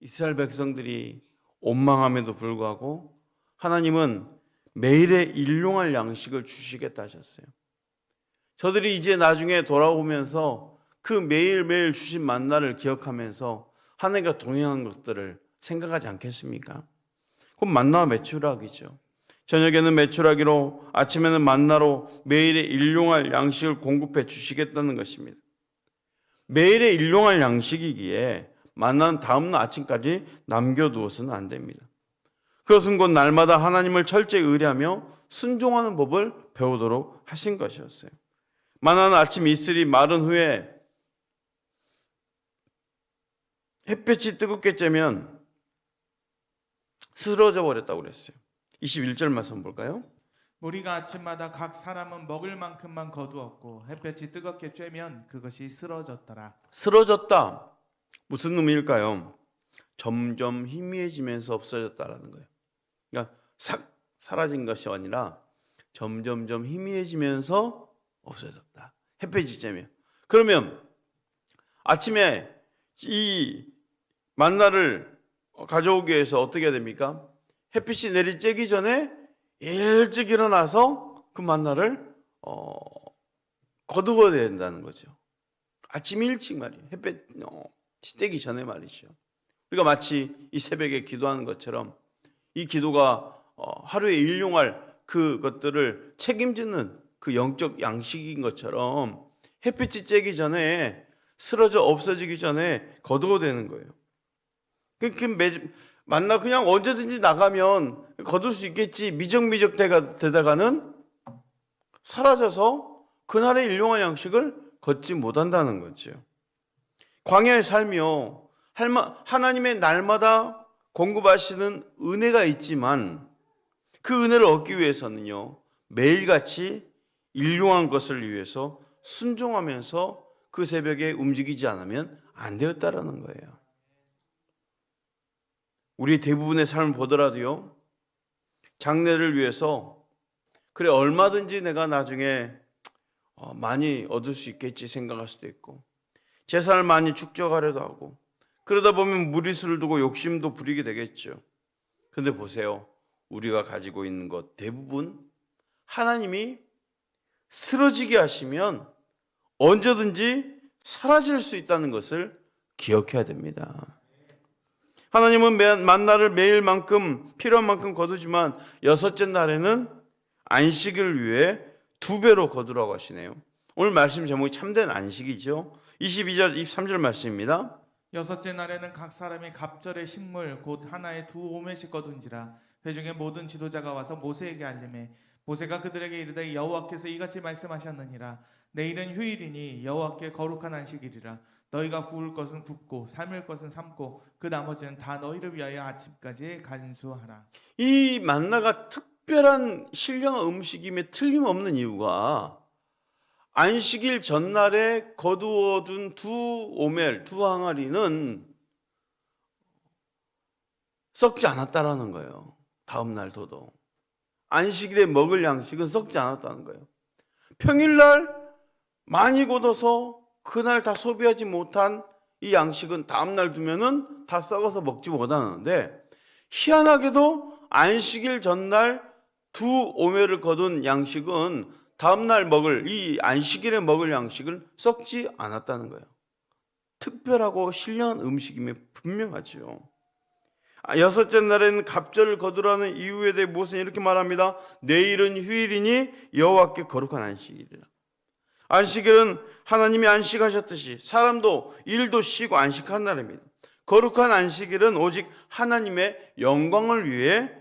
이스라엘 백성들이 원망함에도 불구하고 하나님은 매일의 일용할 양식을 주시겠다 하셨어요. 저들이 이제 나중에 돌아오면서 그 매일매일 주신 만나를 기억하면서 하나님과 동행한 것들을 생각하지 않겠습니까? 그건 만나와 메추라기죠. 저녁에는 메추라기로, 아침에는 만나로 매일의 일용할 양식을 공급해 주시겠다는 것입니다. 매일의 일용할 양식이기에 만나는 다음날 아침까지 남겨두어서는 안 됩니다. 그것은 곧 날마다 하나님을 철저히 의뢰하며 순종하는 법을 배우도록 하신 것이었어요. 만나는 아침 이슬이 마른 후에 햇볕이 뜨겁게 쬐면 쓰러져 버렸다고 그랬어요. 21절 말씀 볼까요? 무리가 아침마다 각 사람은 먹을 만큼만 거두었고 햇볕이 뜨겁게 쬐면 그것이 쓰러졌더라. 쓰러졌다. 무슨 의미일까요? 점점 희미해지면서 없어졌다라는 거예요. 그러니까 싹 사라진 것이 아니라 점점점 희미해지면서 없어졌다. 햇볕이 쬐면. 그러면 아침에 이 만나를 가져오기 위해서 어떻게 해야 됩니까? 햇빛이 내리쬐기 전에 일찍 일어나서 그 만나를 거두어야 된다는 거죠. 아침 일찍 말이에요. 햇빛 떼기 전에 말이죠. 우리가 마치 이 새벽에 기도하는 것처럼 이 기도가 하루에 일용할 그것들을 책임지는 그 영적 양식인 것처럼 햇빛이 쬐기 전에 쓰러져 없어지기 전에 거두어야 되는 거예요. 만나 그냥 언제든지 나가면 거둘 수 있겠지 미적미적 되다가는 사라져서 그날의 일용할 양식을 걷지 못한다는 거죠. 광야에 살며 하나님의 날마다 공급하시는 은혜가 있지만 그 은혜를 얻기 위해서는요 매일같이 일용한 것을 위해서 순종하면서 그 새벽에 움직이지 않으면 안 되었다라는 거예요. 우리 대부분의 삶을 보더라도요 장래를 위해서 그래 얼마든지 내가 나중에 많이 얻을 수 있겠지 생각할 수도 있고 재산을 많이 축적하려도 하고 그러다 보면 무리수를 두고 욕심도 부리게 되겠죠. 그런데 보세요. 우리가 가지고 있는 것 대부분 하나님이 쓰러지게 하시면 언제든지 사라질 수 있다는 것을 기억해야 됩니다. 하나님은 만나를 매일만큼 필요한 만큼 거두지만 여섯째 날에는 안식을 위해 2배로 거두라고 하시네요. 오늘 말씀 제목이 참된 안식이죠. 22절 23절 말씀입니다. 여섯째 날에는 각 사람이 갑절의 식물 곧 하나에 2오멜씩 거둔지라. 회중의 모든 지도자가 와서 모세에게 알림해 모세가 그들에게 이르되 여호와께서 이같이 말씀하셨느니라. 내일은 휴일이니 여호와께 거룩한 안식일이라. 너희가 구울 것은 굽고 삶을 것은 삶고 그 나머지는 다 너희를 위하여 아침까지 간수하라. 이 만나가 특별한 신령한 음식임에 틀림없는 이유가 안식일 전날에 거두어둔 2오멜, 2항아리는 썩지 않았다라는 거예요. 다음 날도도. 안식일에 먹을 양식은 썩지 않았다는 거예요. 평일날 많이 걷어서 그날 다 소비하지 못한 이 양식은 다음날 두면은 다 썩어서 먹지 못하는데 희한하게도 안식일 전날 2오멜을 거둔 양식은 다음날 먹을 이 안식일에 먹을 양식을 썩지 않았다는 거예요. 특별하고 신령한 음식임에 분명하죠. 여섯째 날에는 갑절을 거두라는 이유에 대해 모세는 이렇게 말합니다. 내일은 휴일이니 여호와께 거룩한 안식일이라. 안식일은 하나님이 안식하셨듯이 사람도 일도 쉬고 안식한 날입니다. 거룩한 안식일은 오직 하나님의 영광을 위해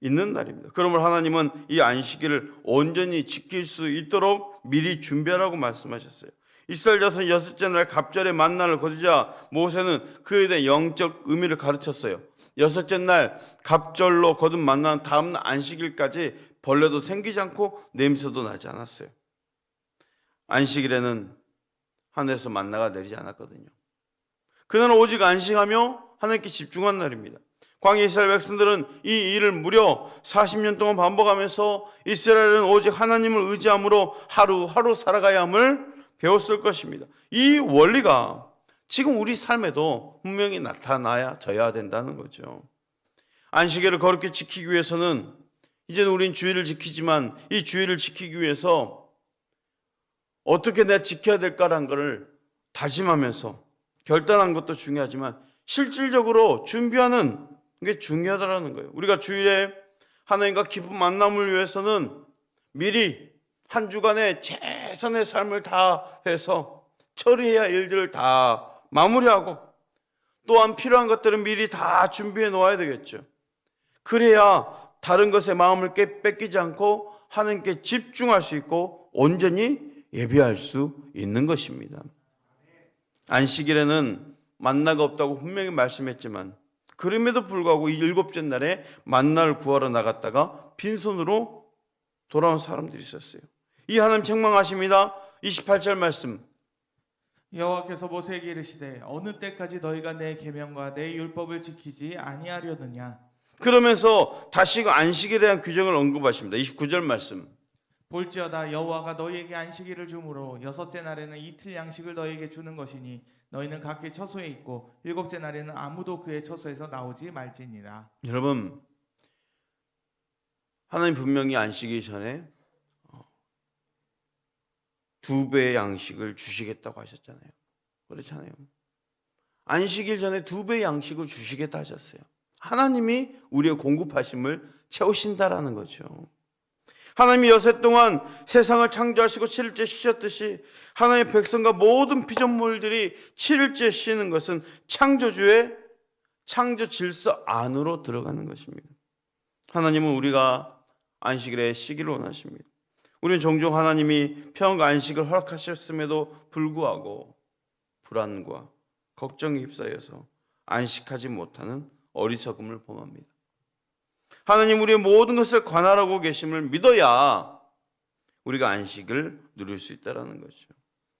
있는 날입니다. 그러므로 하나님은 이 안식일을 온전히 지킬 수 있도록 미리 준비하라고 말씀하셨어요. 이스라엘 자손 여섯째 날 갑절의 만나를 거두자 모세는 그에 대해 영적 의미를 가르쳤어요. 여섯째 날 갑절로 거둔 만나는 다음날 안식일까지 벌레도 생기지 않고 냄새도 나지 않았어요. 안식일에는 하늘에서 만나가 내리지 않았거든요. 그날은 오직 안식하며 하나님께 집중한 날입니다. 광야 이스라엘 백성들은 이 일을 무려 40년 동안 반복하면서 이스라엘은 오직 하나님을 의지함으로 하루하루 살아가야 함을 배웠을 것입니다. 이 원리가 지금 우리 삶에도 분명히 나타나야 된다는 거죠. 안식일을 거룩히 지키기 위해서는 이제는 우린 주일을 지키지만 이 주일을 지키기 위해서 어떻게 내가 지켜야 될까라는 것을 다짐하면서 결단한 것도 중요하지만 실질적으로 준비하는 게 중요하다는 거예요. 우리가 주일에 하나님과 깊은 만남을 위해서는 미리 한 주간의 최선의 삶을 다해서 처리해야 할 일들을 다 마무리하고 또한 필요한 것들은 미리 다 준비해 놓아야 되겠죠. 그래야 다른 것에 마음을 뺏기지 않고 하나님께 집중할 수 있고 온전히 예배할 수 있는 것입니다. 안식일에는 만나가 없다고 분명히 말씀했지만 그럼에도 불구하고 이 일곱째 날에 만나를 구하러 나갔다가 빈손으로 돌아온 사람들이 있었어요. 이 하나님 책망하십니다. 28절 말씀. 여호와께서 모세에게 이르시되 어느 때까지 너희가 내 계명과 내 율법을 지키지 아니하려느냐. 그러면서 다시 그 안식일에 대한 규정을 언급하십니다. 29절 말씀. 볼지어다 여호와가 너희에게 안식일을 주므로 여섯째 날에는 이틀 양식을 너희에게 주는 것이니 너희는 각기 처소에 있고 일곱째 날에는 아무도 그의 처소에서 나오지 말지니라. 여러분, 하나님 분명히 안식일 전에 2배의 양식을 주시겠다고 하셨잖아요. 그렇잖아요. 안식일 전에 2배의 양식을 주시겠다 하셨어요. 하나님이 우리의 공급하심을 채우신다라는 거죠. 하나님이 여섯 동안 세상을 창조하시고 7일째 쉬셨듯이 하나님의 백성과 모든 피조물들이 7일째 쉬는 것은 창조주의 창조 질서 안으로 들어가는 것입니다. 하나님은 우리가 안식일에 쉬기를 원하십니다. 우리는 종종 하나님이 평안과 안식을 허락하셨음에도 불구하고 불안과 걱정에 휩싸여서 안식하지 못하는 어리석음을 범합니다. 하나님 우리의 모든 것을 관할하고 계심을 믿어야 우리가 안식을 누릴 수 있다는 거죠.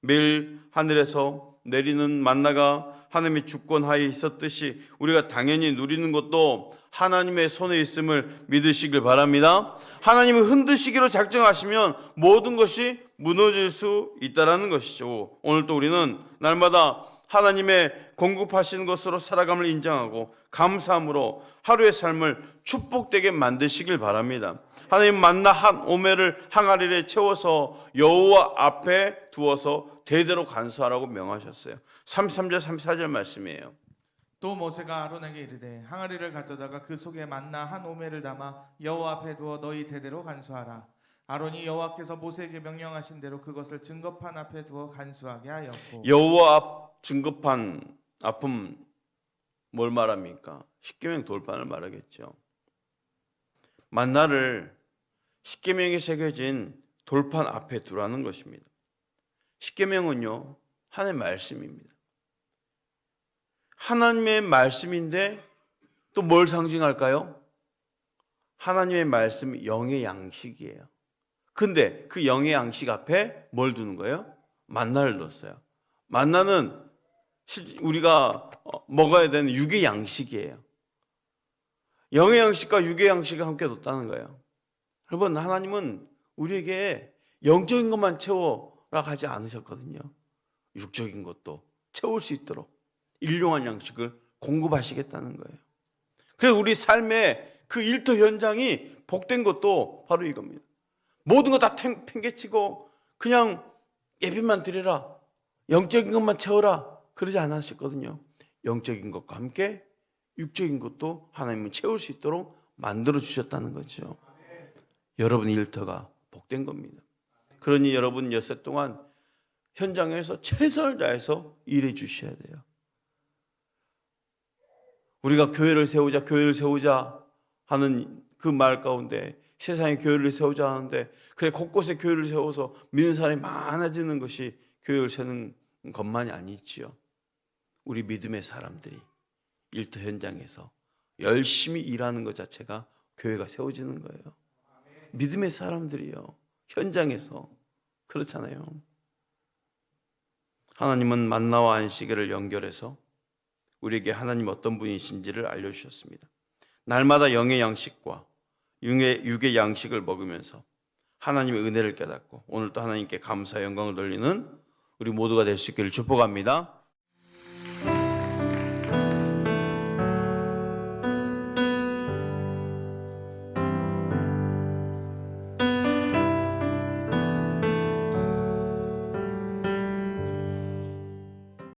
매일 하늘에서 내리는 만나가 하나님의 주권 하에 있었듯이 우리가 당연히 누리는 것도 하나님의 손에 있음을 믿으시길 바랍니다. 하나님을 흔드시기로 작정하시면 모든 것이 무너질 수 있다는 것이죠. 오늘 또 우리는 날마다 하나님의 공급하시는 것으로 살아감을 인정하고 감사함으로 하루의 삶을 축복되게 만드시길 바랍니다. 하나님 만나 한 오매를 항아리에 채워서 여호와 앞에 두어서 대대로 간수하라고 명하셨어요. 33절 34절 말씀이에요. 또 모세가 아론에게 이르되 항아리를 가져다가 그 속에 만나 한 오매를 담아 여호와 앞에 두어 너희 대대로 간수하라. 아론이 여호와께서 모세에게 명령하신 대로 그것을 증거판 앞에 두어 간수하게 하였고. 여호와 앞 증거판 앞은 뭘 말합니까? 십계명 돌판을 말하겠죠. 만나를 십계명이 새겨진 돌판 앞에 두라는 것입니다. 십계명은요 하나님의 말씀입니다. 하나님의 말씀인데 또 뭘 상징할까요? 하나님의 말씀이 영의 양식이에요. 근데 그 영의 양식 앞에 뭘 두는 거예요? 만나를 넣었어요. 만나는 우리가 먹어야 되는 육의 양식이에요. 영의 양식과 육의 양식을 함께 뒀다는 거예요. 여러분, 하나님은 우리에게 영적인 것만 채워라 하지 않으셨거든요. 육적인 것도 채울 수 있도록 일용할 양식을 공급하시겠다는 거예요. 그래서 우리 삶의 그 일터 현장이 복된 것도 바로 이겁니다. 모든 거 다 팽개치고 그냥 예배만 드려라, 영적인 것만 채워라 그러지 않으셨거든요. 영적인 것과 함께 육적인 것도 하나님은 채울 수 있도록 만들어 주셨다는 거죠. 여러분 일터가 복된 겁니다. 그러니 여러분 엿새 동안 현장에서 최선을 다해서 일해 주셔야 돼요. 우리가 교회를 세우자 하는 그 말 가운데 세상에 교회를 세우자 하는데 그래 곳곳에 교회를 세워서 믿는 사람이 많아지는 것이 교회를 세우는 것만이 아니지요. 우리 믿음의 사람들이 일터 현장에서 열심히 일하는 것 자체가 교회가 세워지는 거예요. 믿음의 사람들이요 현장에서 그렇잖아요. 하나님은 만나와 안식일을 연결해서 우리에게 하나님 어떤 분이신지를 알려주셨습니다. 날마다 영의 양식과 육의 양식을 먹으면서 하나님의 은혜를 깨닫고 오늘도 하나님께 감사 영광을 돌리는 우리 모두가 될 수 있기를 축복합니다.